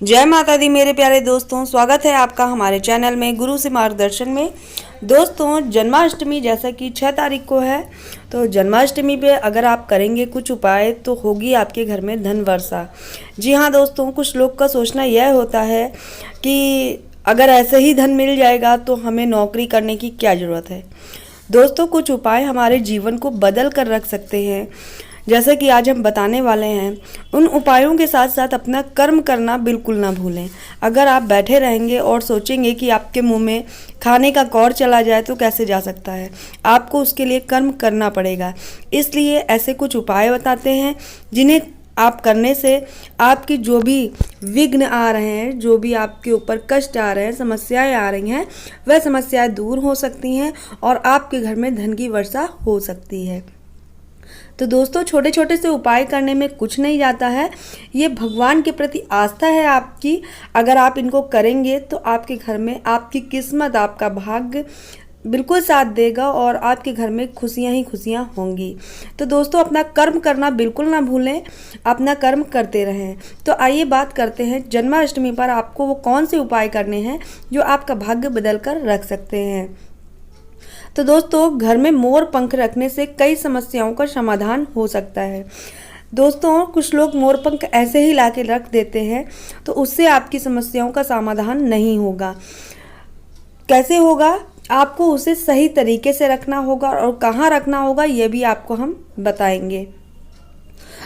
जय माता दी मेरे प्यारे दोस्तों, स्वागत है आपका हमारे चैनल में गुरु से मार्गदर्शन में। दोस्तों, जन्माष्टमी जैसा कि 6 तारीख को है, तो जन्माष्टमी पे अगर आप करेंगे कुछ उपाय तो होगी आपके घर में धन वर्षा। जी हाँ दोस्तों, कुछ लोग का सोचना यह होता है कि अगर ऐसे ही धन मिल जाएगा तो हमें नौकरी करने की क्या ज़रूरत है। दोस्तों, कुछ उपाय हमारे जीवन को बदल कर रख सकते हैं, जैसे कि आज हम बताने वाले हैं। उन उपायों के साथ साथ अपना कर्म करना बिल्कुल ना भूलें। अगर आप बैठे रहेंगे और सोचेंगे कि आपके मुंह में खाने का कौर चला जाए तो कैसे जा सकता है, आपको उसके लिए कर्म करना पड़ेगा। इसलिए ऐसे कुछ उपाय बताते हैं जिन्हें आप करने से आपकी जो भी विघ्न आ रहे हैं, जो भी आपके ऊपर कष्ट आ रहे हैं, समस्याएं आ रही हैं, वह समस्याएं दूर हो सकती हैं और आपके घर में धन की वर्षा हो सकती है। तो दोस्तों, छोटे छोटे से उपाय करने में कुछ नहीं जाता है। ये भगवान के प्रति आस्था है आपकी। अगर आप इनको करेंगे तो आपके घर में आपकी किस्मत, आपका भाग्य बिल्कुल साथ देगा और आपके घर में खुशियां ही खुशियां होंगी। तो दोस्तों, अपना कर्म करना बिल्कुल ना भूलें, अपना कर्म करते रहें। तो आइए बात करते हैं जन्माष्टमी पर आपको वो कौन से उपाय करने हैं जो आपका भाग्य बदल कर रख सकते हैं। तो दोस्तों, घर में मोर पंख रखने से कई समस्याओं का समाधान हो सकता है। दोस्तों, कुछ लोग मोर पंख ऐसे ही ला के रख देते हैं, तो उससे आपकी समस्याओं का समाधान नहीं होगा। कैसे होगा? आपको उसे सही तरीके से रखना होगा और कहाँ रखना होगा ये भी आपको हम बताएंगे।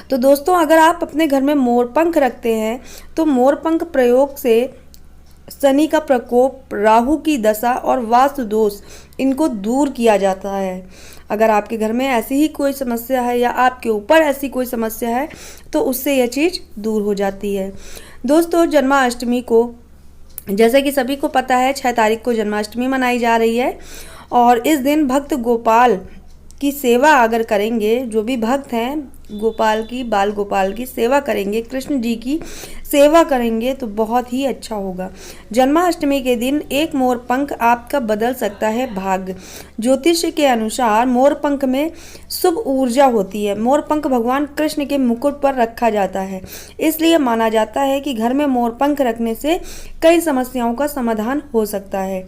तो दोस्तों, अगर आप अपने घर में मोर पंख रखते हैं तो मोर पंख प्रयोग से शनि का प्रकोप, राहु की दशा और वास्तु दोष इनको दूर किया जाता है। अगर आपके घर में ऐसी ही कोई समस्या है या आपके ऊपर ऐसी कोई समस्या है तो उससे यह चीज़ दूर हो जाती है। दोस्तों, जन्माष्टमी को जैसे कि सभी को पता है 6 तारीख को जन्माष्टमी मनाई जा रही है और इस दिन भक्त गोपाल की सेवा अगर करेंगे, जो भी भक्त हैं गोपाल की, बाल गोपाल की सेवा करेंगे, कृष्ण जी की सेवा करेंगे तो बहुत ही अच्छा होगा। जन्माष्टमी के दिन एक मोर पंख आपका बदल सकता है भाग्य। ज्योतिष के अनुसार मोर पंख में शुभ ऊर्जा होती है। मोर पंख भगवान कृष्ण के मुकुट पर रखा जाता है, इसलिए माना जाता है कि घर में मोर पंख रखने से कई समस्याओं का समाधान हो सकता है।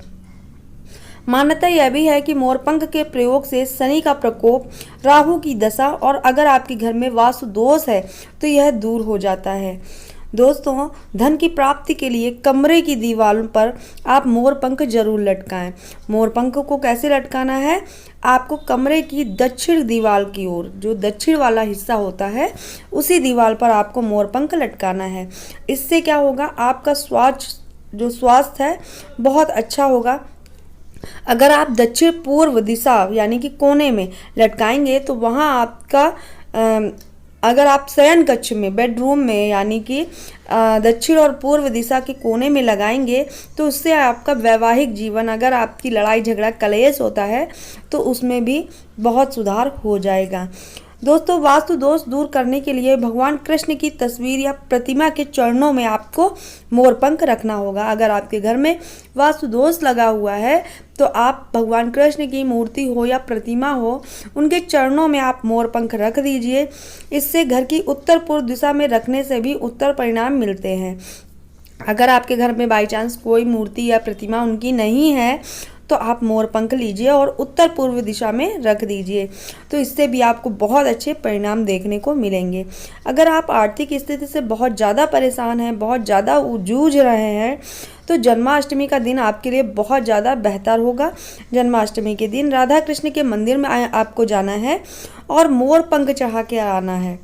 मान्यता यह भी है कि मोरपंख के प्रयोग से शनि का प्रकोप, राहु की दशा और अगर आपके घर में वास्तु दोष है तो यह दूर हो जाता है। दोस्तों, धन की प्राप्ति के लिए कमरे की दीवारों पर आप मोरपंख जरूर लटकाएं। मोरपंख को कैसे लटकाना है? आपको कमरे की दक्षिण दीवार की ओर, जो दक्षिण वाला हिस्सा होता है, उसी दीवार पर आपको मोरपंख लटकाना है। इससे क्या होगा? आपका स्वास्थ्य है बहुत अच्छा होगा। अगर आप दक्षिण पूर्व दिशा यानी कि कोने में लटकाएंगे तो वहाँ आपका अगर आप शयन कक्ष में, बेडरूम में यानी कि दक्षिण और पूर्व दिशा के कोने में लगाएंगे तो उससे आपका वैवाहिक जीवन, अगर आपकी लड़ाई झगड़ा कलेश होता है तो उसमें भी बहुत सुधार हो जाएगा। दोस्तों, वास्तु दोष दूर करने के लिए भगवान कृष्ण की तस्वीर या प्रतिमा के चरणों में आपको मोरपंख रखना होगा। अगर आपके घर में वास्तु दोष लगा हुआ है तो आप भगवान कृष्ण की मूर्ति हो या प्रतिमा हो, उनके चरणों में आप मोरपंख रख दीजिए। इससे घर की उत्तर पूर्व दिशा में रखने से भी उत्तर परिणाम मिलते हैं। अगर आपके घर में बाई चांस कोई मूर्ति या प्रतिमा उनकी नहीं है तो आप मोरपंख लीजिए और उत्तर पूर्व दिशा में रख दीजिए, तो इससे भी आपको बहुत अच्छे परिणाम देखने को मिलेंगे। अगर आप आर्थिक स्थिति से बहुत ज़्यादा परेशान हैं, बहुत ज़्यादा जूझ रहे हैं, तो जन्माष्टमी का दिन आपके लिए बहुत ज़्यादा बेहतर होगा। जन्माष्टमी के दिन राधा कृष्ण के मंदिर में आपको जाना है और मोरपंख चढ़ा के आना है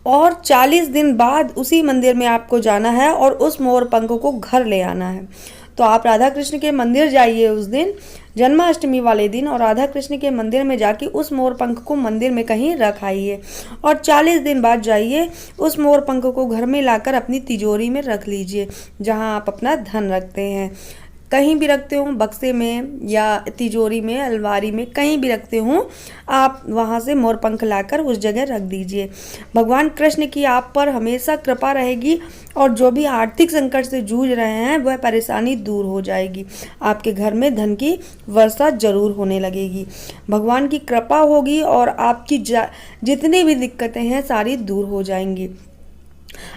और 40 दिन बाद उसी मंदिर में आपको जाना है और उस मोरपंख को घर ले आना है। तो आप राधा कृष्ण के मंदिर जाइए उस दिन, जन्माष्टमी वाले दिन, और राधा कृष्ण के मंदिर में जाके उस मोरपंख को मंदिर में कहीं रखाइए और 40 दिन बाद जाइए उस मोरपंख को घर में लाकर अपनी तिजोरी में रख लीजिए, जहां आप अपना धन रखते हैं। कहीं भी रखते हो, बक्से में या तिजोरी में, अलमारी में, कहीं भी रखते हो, आप वहां से मोरपंख लाकर उस जगह रख दीजिए। भगवान कृष्ण की आप पर हमेशा कृपा रहेगी और जो भी आर्थिक संकट से जूझ रहे हैं वह परेशानी दूर हो जाएगी। आपके घर में धन की वर्षा जरूर होने लगेगी, भगवान की कृपा होगी और आपकी जितनी भी दिक्कतें हैं सारी दूर हो जाएंगी।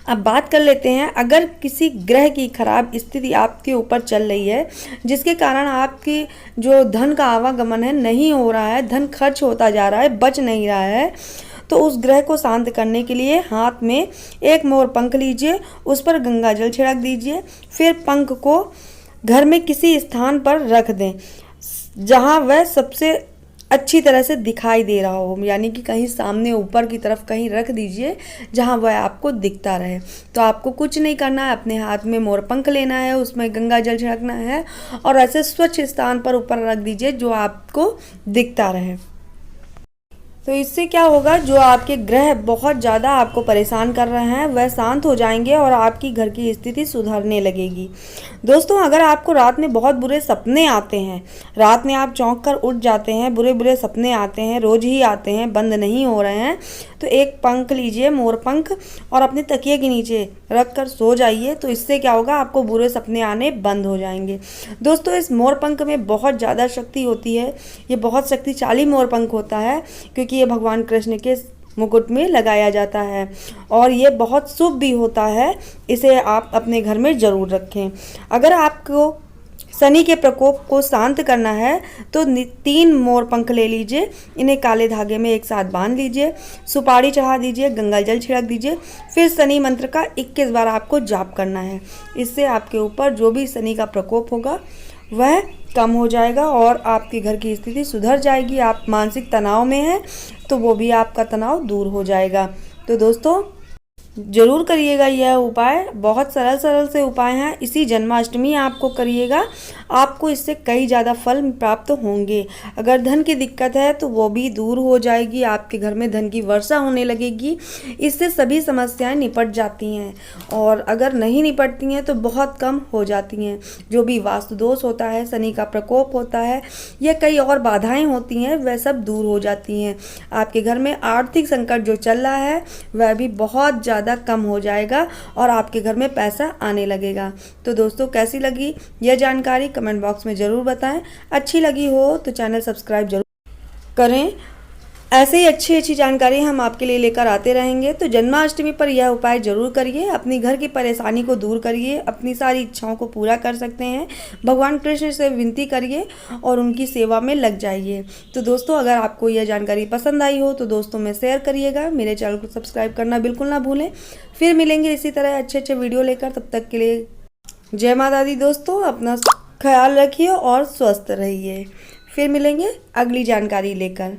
अब बात कर लेते हैं, अगर किसी ग्रह की खराब स्थिति आपके ऊपर चल रही है जिसके कारण आपकी जो धन का आवागमन है नहीं हो रहा है, धन खर्च होता जा रहा है, बच नहीं रहा है, तो उस ग्रह को शांत करने के लिए हाथ में एक मोर पंख लीजिए, उस पर गंगा जल छिड़क दीजिए, फिर पंख को घर में किसी स्थान पर रख दें जहां वह सबसे अच्छी तरह से दिखाई दे रहा हो, यानी कि कहीं सामने ऊपर की तरफ कहीं रख दीजिए जहां वह आपको दिखता रहे। तो आपको कुछ नहीं करना है, अपने हाथ में मोरपंख लेना है, उसमें गंगा जल छिड़कना है और ऐसे स्वच्छ स्थान पर ऊपर रख दीजिए जो आपको दिखता रहे। तो इससे क्या होगा, जो आपके ग्रह बहुत ज़्यादा आपको परेशान कर रहे हैं वह शांत हो जाएंगे और आपकी घर की स्थिति सुधरने लगेगी। दोस्तों, अगर आपको रात में बहुत बुरे सपने आते हैं, रात में आप चौंक कर उठ जाते हैं, बुरे बुरे सपने आते हैं, रोज़ ही आते हैं, बंद नहीं हो रहे हैं, तो एक पंख लीजिए, मोर पंख, और अपने तकिए के नीचे रख कर सो जाइए। तो इससे क्या होगा, आपको बुरे सपने आने बंद हो जाएंगे। दोस्तों, इस मोर पंख में बहुत ज़्यादा शक्ति होती है, ये बहुत शक्तिशाली मोर पंख होता है क्योंकि ये भगवान कृष्ण के मुकुट में लगाया जाता है और ये बहुत शुभ भी होता है। इसे आप अपने घर में ज़रूर रखें। अगर आपको शनि के प्रकोप को शांत करना है तो 3 मोर पंख ले लीजिए, इन्हें काले धागे में एक साथ बांध लीजिए, सुपारी चढ़ा दीजिए, गंगा जल छिड़क दीजिए, फिर शनि मंत्र का 21 बार आपको जाप करना है। इससे आपके ऊपर जो भी शनि का प्रकोप होगा वह कम हो जाएगा और आपके घर की स्थिति सुधर जाएगी। आप मानसिक तनाव में हैं तो वो भी आपका तनाव दूर हो जाएगा। तो दोस्तों, जरूर करिएगा यह उपाय, बहुत सरल सरल से उपाय हैं। इसी जन्माष्टमी आपको करिएगा, आपको इससे कई ज़्यादा फल प्राप्त होंगे। अगर धन की दिक्कत है तो वो भी दूर हो जाएगी, आपके घर में धन की वर्षा होने लगेगी। इससे सभी समस्याएं निपट जाती हैं और अगर नहीं निपटती हैं तो बहुत कम हो जाती हैं। जो भी वास्तु दोष होता है, शनि का प्रकोप होता है या कई और बाधाएँ होती हैं, वह सब दूर हो जाती हैं। आपके घर में आर्थिक संकट जो चल रहा है वह भी बहुत ज़्यादा कम हो जाएगा और आपके घर में पैसा आने लगेगा। तो दोस्तों, कैसी लगी यह जानकारी कमेंट बॉक्स में ज़रूर बताएं। अच्छी लगी हो तो चैनल सब्सक्राइब जरूर करें। ऐसे ही अच्छी अच्छी जानकारी हम आपके लिए लेकर आते रहेंगे। तो जन्माष्टमी पर यह उपाय जरूर करिए, अपनी घर की परेशानी को दूर करिए, अपनी सारी इच्छाओं को पूरा कर सकते हैं। भगवान कृष्ण से विनती करिए और उनकी सेवा में लग जाइए। तो दोस्तों, अगर आपको यह जानकारी पसंद आई हो तो दोस्तों में शेयर करिएगा, मेरे चैनल को सब्सक्राइब करना बिल्कुल ना भूलें। फिर मिलेंगे इसी तरह अच्छे अच्छे वीडियो लेकर, तब तक के लिए जय माता दी। दोस्तों, अपना ख्याल रखिए और स्वस्थ रहिए। फिर मिलेंगे अगली जानकारी लेकर।